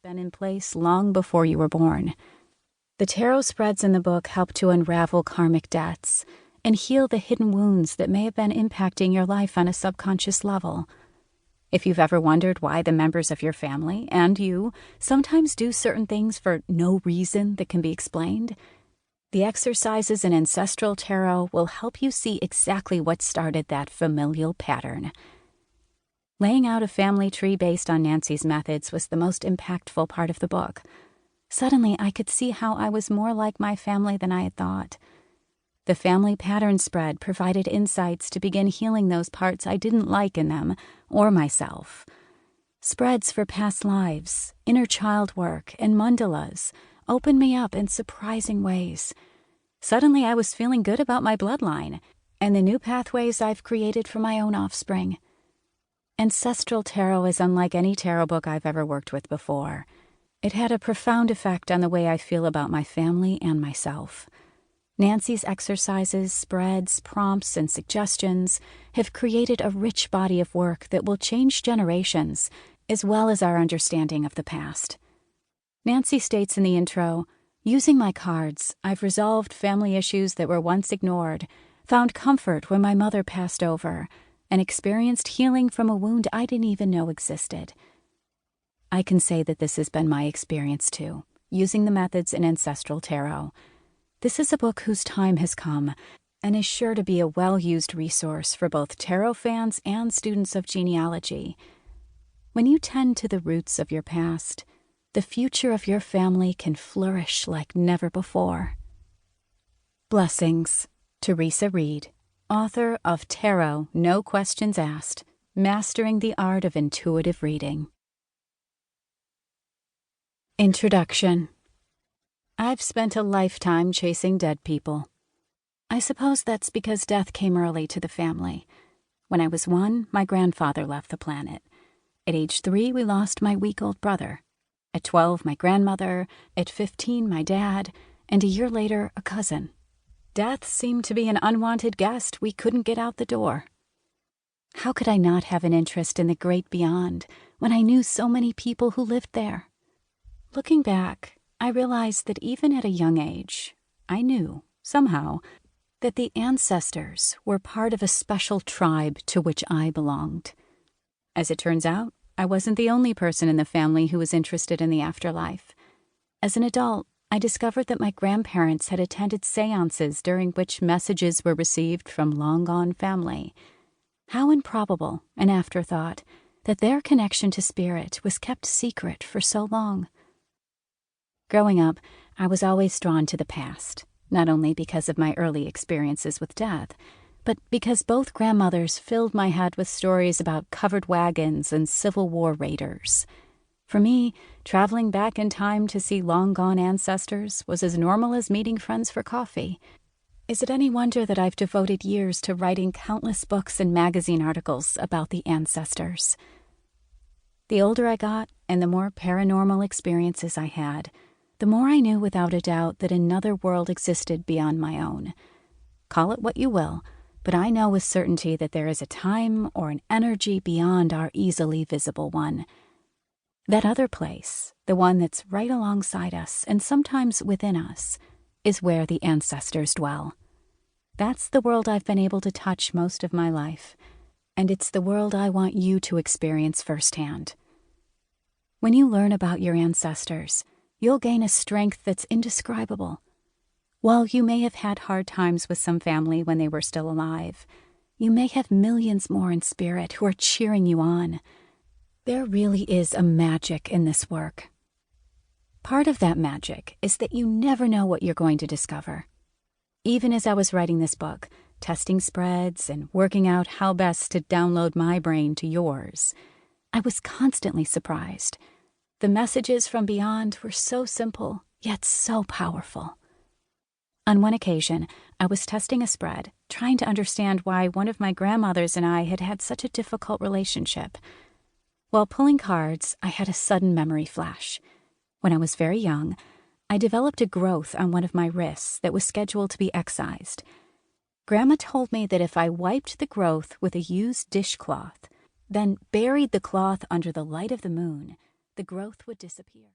been in place long before you were born. The tarot spreads in the book help to unravel karmic debts and heal the hidden wounds that may have been impacting your life on a subconscious level. If you've ever wondered why the members of your family and you sometimes do certain things for no reason that can be explained, the exercises in Ancestral Tarot will help you see exactly what started that familial pattern. Laying out a family tree based on Nancy's methods was the most impactful part of the book. Suddenly, I could see how I was more like my family than I had thought. The family pattern spread provided insights to begin healing those parts I didn't like in them or myself. Spreads for past lives, inner child work, and mandalas opened me up in surprising ways. Suddenly, I was feeling good about my bloodline and the new pathways I've created for my own offspring. Ancestral Tarot is unlike any tarot book I've ever worked with before. It had a profound effect on the way I feel about my family and myself. Nancy's exercises, spreads, prompts, and suggestions have created a rich body of work that will change generations, as well as our understanding of the past. Nancy states in the intro, "Using my cards, I've resolved family issues that were once ignored, found comfort when my mother passed over, and experienced healing from a wound I didn't even know existed." I can say that this has been my experience too, using the methods in Ancestral Tarot. This is a book whose time has come and is sure to be a well-used resource for both tarot fans and students of genealogy. When you tend to the roots of your past, the future of your family can flourish like never before. Blessings, Teresa Reed, author of Tarot, No Questions Asked, Mastering the Art of Intuitive Reading. Introduction. I've spent a lifetime chasing dead people. I suppose that's because death came early to the family. When I was 1, my grandfather left the planet. At age 3, we lost my week-old brother. At 12, my grandmother. At 15, my dad. And a year later, a cousin. Death seemed to be an unwanted guest we couldn't get out the door. How could I not have an interest in the great beyond when I knew so many people who lived there? Looking back, I realized that even at a young age, I knew, somehow, that the ancestors were part of a special tribe to which I belonged. As it turns out, I wasn't the only person in the family who was interested in the afterlife. As an adult, I discovered that my grandparents had attended seances during which messages were received from long-gone family. How improbable, an afterthought, that their connection to spirit was kept secret for so long. Growing up, I was always drawn to the past, not only because of my early experiences with death, but because both grandmothers filled my head with stories about covered wagons and Civil War raiders. For me, traveling back in time to see long-gone ancestors was as normal as meeting friends for coffee. Is it any wonder that I've devoted years to writing countless books and magazine articles about the ancestors? The older I got and the more paranormal experiences I had, the more I knew without a doubt that another world existed beyond my own. Call it what you will, but I know with certainty that there is a time or an energy beyond our easily visible one. That other place, the one that's right alongside us and sometimes within us, is where the ancestors dwell. That's the world I've been able to touch most of my life, and it's the world I want you to experience firsthand. When you learn about your ancestors, you'll gain a strength that's indescribable. While you may have had hard times with some family when they were still alive, you may have millions more in spirit who are cheering you on. There really is a magic in this work. Part of that magic is that you never know what you're going to discover. Even as I was writing this book, testing spreads and working out how best to download my brain to yours, I was constantly surprised. The messages from beyond were so simple, yet so powerful. On one occasion, I was testing a spread, trying to understand why one of my grandmothers and I had had such a difficult relationship. While pulling cards, I had a sudden memory flash. When I was very young, I developed a growth on one of my wrists that was scheduled to be excised. Grandma told me that if I wiped the growth with a used dishcloth, then buried the cloth under the light of the moon, the growth would disappear.